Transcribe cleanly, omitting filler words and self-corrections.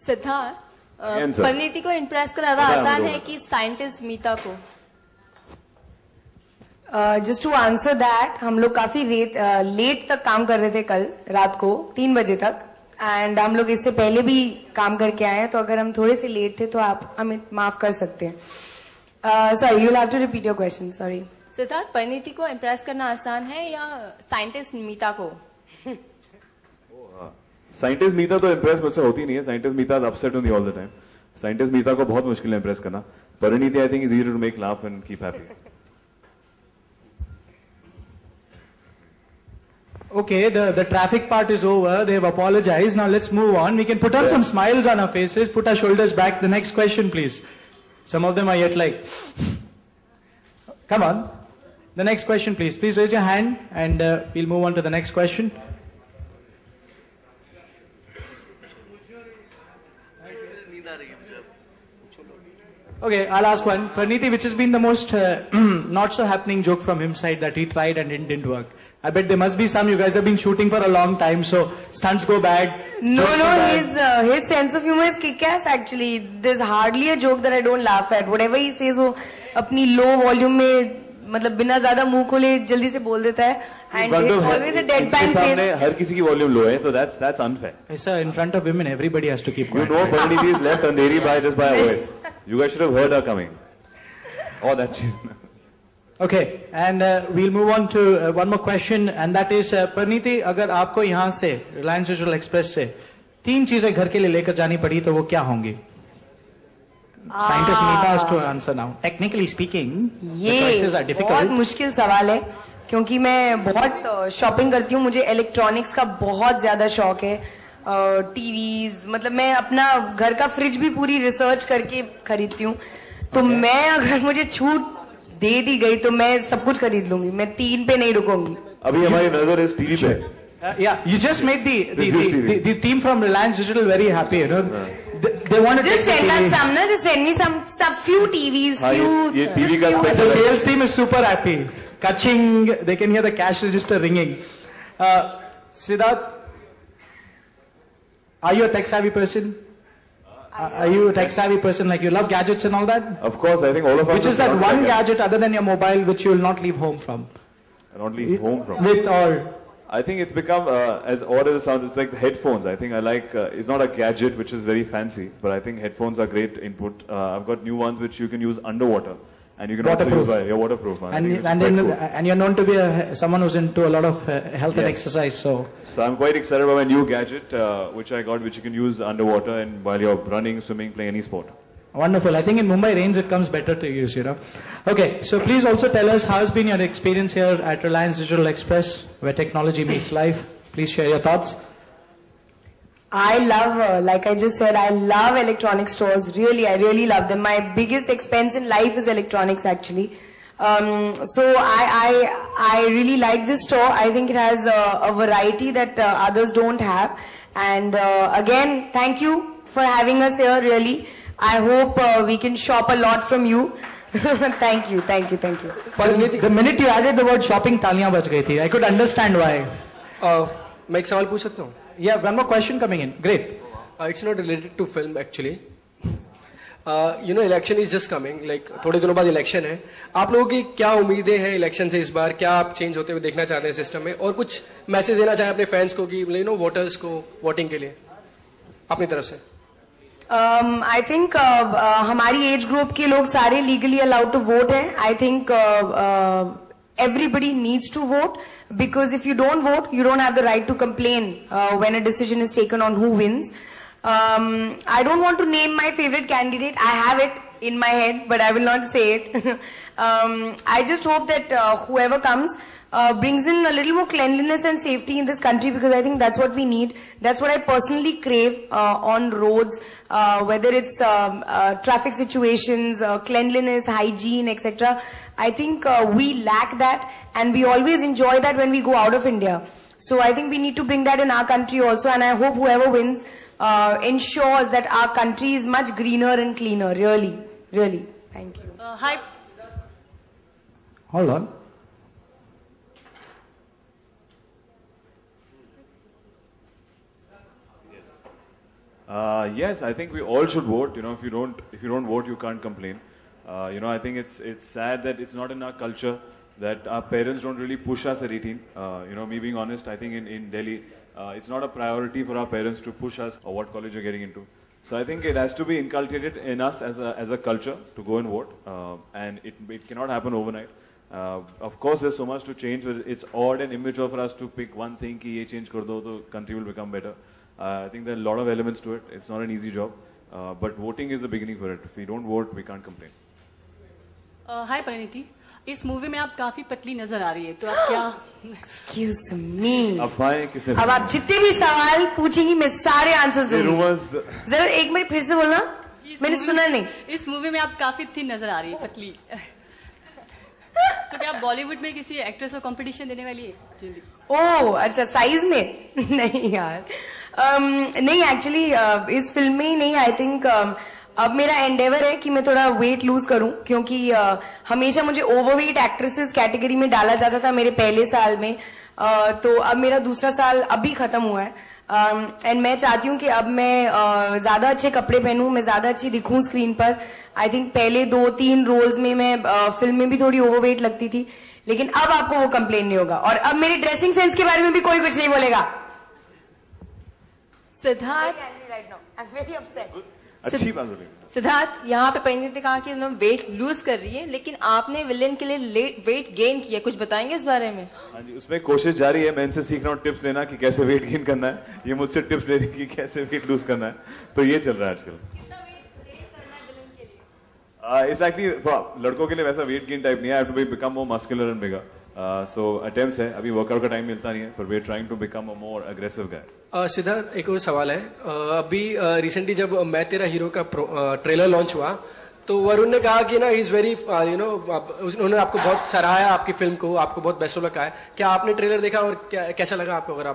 सिद्धार्थ, परिणीति को इम्प्रेस करना ज्यादा आसान है कि साइंटिस्ट मीता को? जस्ट टू आंसर दैट, हम लोग काफी लेट तक काम कर रहे थे कल रात को 3 बजे तक, एंड हम लोग इससे पहले भी काम करके आए हैं, तो अगर हम थोड़े से लेट थे तो आप हमें माफ कर सकते हैं. Sorry, you will have to repeat your question. Sorry. Siddharth, Parineeti को इम्प्रेस करना आसान है या साइंटिस्ट मीता को? साइंटिस्ट मीता तो इम्प्रेस मुझसे होती नहीं है. साइंटिस्ट मीता अपसेट होती all the time. Scientist Meeta को बहुत मुश्किल है इम्प्रेस करना. Parineeti I think is easy to make laugh and keep happy. Okay, the traffic part is over. They have apologized. Now let's move on. We can put on some smiles on our faces. Put our shoulders back. The next question, please. Some of them are yet like... Come on. The next question, please. Please raise your hand and we'll move on to the next question. Okay, I'll ask one. Praniti, which has been the most not so happening joke from his side that he tried and it didn't work? I bet there must be some. You guys have been shooting for a long time, so stunts go bad. No, his sense of humor is kick-ass actually. There's hardly a joke that I don't laugh at. Whatever he says, वो अपनी low volume में मतलब बिना ज़्यादा मुंह खोले जल्दी से बोल देता है. And it's always a deadpan face. हर किसी की volume low है, so that's unfair. Sir, in front of women, everybody has to keep quiet. You know, Praniti is left andheri by just by a voice. You guys should have heard her coming. Oh, that she's. Okay, and we'll move on to one more question, and that is, Praniti, अगर आपको यहाँ से Reliance Digital Express से 3 चीजें घर के लिए लेकर जानी पड़ी तो वो क्या होंगी? Scientist Meeta has to answer now. Technically speaking, the choices are difficult. बहुत मुश्किल सवाल है क्योंकि मैं बहुत शॉपिंग करती हूँ. मुझे इलेक्ट्रॉनिक्स का बहुत ज्यादा शौक है. टीवीज, मतलब मैं अपना घर का फ्रिज भी पूरी रिसर्च करके खरीदती हूँ. तो मैं अगर मुझे छूट दे दी गई तो मैं सब कुछ खरीद लूंगी. मैं 3 पे नहीं रुकूंगी. अभी हमारी नजर इस टीवी पे. Yeah, you just made the team from Reliance Digital very happy, you know. They want to just send us some, na? Just send me some few TVs, The sales team is super happy. Kaching, they can hear the cash register ringing. Siddharth, are you a tech savvy person? Are you a tech savvy person? Like you love gadgets and all that? Of course, I think all of us. Which is that one gadget other than your mobile which you will not leave home from? Not leave home from. With or? I think it's become, as odd as it sounds, it's like the headphones. I think I like, it's not a gadget which is very fancy, but I think headphones are great input. I've got new ones which you can use underwater. And you can also use you're waterproof. Man. And you're known to be someone who's into a lot of health and exercise. So I'm quite excited about my new gadget, which I got, which you can use underwater and while you're running, swimming, playing any sport. Wonderful. I think in Mumbai rains it comes better to use, you know. Okay, so please also tell us how has been your experience here at Reliance Digital Express, where technology meets life. Please share your thoughts. I love, like I just said, I love electronic stores. Really, I really love them. My biggest expense in life is electronics, actually. So I really like this store. I think it has a variety that others don't have. And again, thank you for having us here, really. I hope we can shop a lot from you. Thank you. But the minute you added the word shopping, तालियां बज गई थी. I could understand why. मैं एक सवाल पूछ सकता हूँ? Yeah, one more question coming in. Great. It's not related to film actually. You know, election is just coming. Like थोड़े दिनों बाद election है. आप लोगों की क्या उम्मीदें हैं election से इस बार? क्या आप change होते हुए देखना चाहते हैं system में? और कुछ message देना चाहें अपने fans को कि you know voters को voting के लिए अपनी तरफ से? I think हमारी age group के लोग सारे legally allowed to vote हैं. I think everybody needs to vote, because if you don't vote, you don't have the right to complain when a decision is taken on who wins. I don't want to name my favorite candidate. I have it in my head, but I will not say it. I just hope that whoever comes brings in a little more cleanliness and safety in this country, because I think that's what we need. That's what I personally crave on roads, whether it's traffic situations, cleanliness, hygiene, etc. I think we lack that, and we always enjoy that when we go out of India. So I think we need to bring that in our country also, and I hope whoever wins ensures that our country is much greener and cleaner. Really, really. Thank you. Hi. Hold on. Yes, I think we all should vote. You know, if you don't vote, you can't complain. You know, I think it's sad that it's not in our culture that our parents don't really push us at 18. You know, me being honest, I think in Delhi, it's not a priority for our parents to push us or what college you're getting into. So I think it has to be inculcated in us as a culture to go and vote, and it cannot happen overnight. Of course, there's so much to change. But it's odd and immature for us to pick one thing कि ये change कर दो तो country will become better. I think there are a lot of elements to it. It's not an easy job, but voting is the beginning for it. If we don't vote, we can't complain. हाय परिणीति, इस movie में आप काफी पतली नजर आ रही है, तो आप क्या? Excuse me. अब आप जितने भी सवाल पूछेंगी मैं सारे आंसर्स दूंगी. जरा एक मिनट फिर से बोलना, मैंने सुना नहीं. इस मूवी में आप काफी थिन नजर आ रही है, पतली. तो क्या आप बॉलीवुड में किसी एक्ट्रेस को कंपटीशन देने वाली है? ओह अच्छा, साइज में? नहीं यार, नहीं एक्चुअली इस फिल्म में ही नहीं. आई थिंक अब मेरा एंडेवर है कि मैं थोड़ा वेट लूज करूं, क्योंकि हमेशा मुझे ओवरवेट एक्ट्रेसेस कैटेगरी में डाला जाता था मेरे पहले साल में. तो अब मेरा दूसरा साल अभी खत्म हुआ है, एंड मैं चाहती हूँ कि अब मैं ज्यादा अच्छे कपड़े पहनूं, मैं ज्यादा अच्छी दिखूं स्क्रीन पर. आई थिंक पहले 2-3 रोल्स में मैं फिल्म में भी थोड़ी ओवरवेट लगती थी, लेकिन अब आपको वो कंप्लेन नहीं होगा. और अब मेरी ड्रेसिंग सेंस के बारे में भी कोई कुछ नहीं बोलेगा. सिद्धार्थ, अच्छी बात बोली. सिद्धार्थ, यहाँ पे परिणीति ने कहा कि उन्होंने वेट लूज कर रही है, लेकिन आपने विलेन के लिए वेट गेन किया. कुछ बताएंगे इस बारे में? हाँ जी, उसमें कोशिश जारी है. मैं इनसे सीख रहा हूँ टिप्स लेना कि कैसे वेट गेन करना है. ये मुझसे टिप्स ले रही है कि कैसे वेट लूज करना है. तो ये चल रहा है आजकल. इट्स एक्चुअली लड़कों के लिए वैसा वेट गेन टाइप नहीं है. I have to become more muscular and bigger. So attempts है, अभी वर्कआउट का टाइम मिलता नहीं है, पर we are trying to become a more aggressive guy. Siddharth, एक और सवाल है. अभी रिसेंटली जब मैं तेरा हीरो का ट्रेलर लॉन्च हुआ, तो वरुण ने कहा कि ना ही इज वेरी उन्होंने आपको बहुत सराहा आपकी फिल्म को, आपको बहुत बेस्ट लगा है. क्या आपने ट्रेलर देखा और कैसा लगा आपको? अगर आप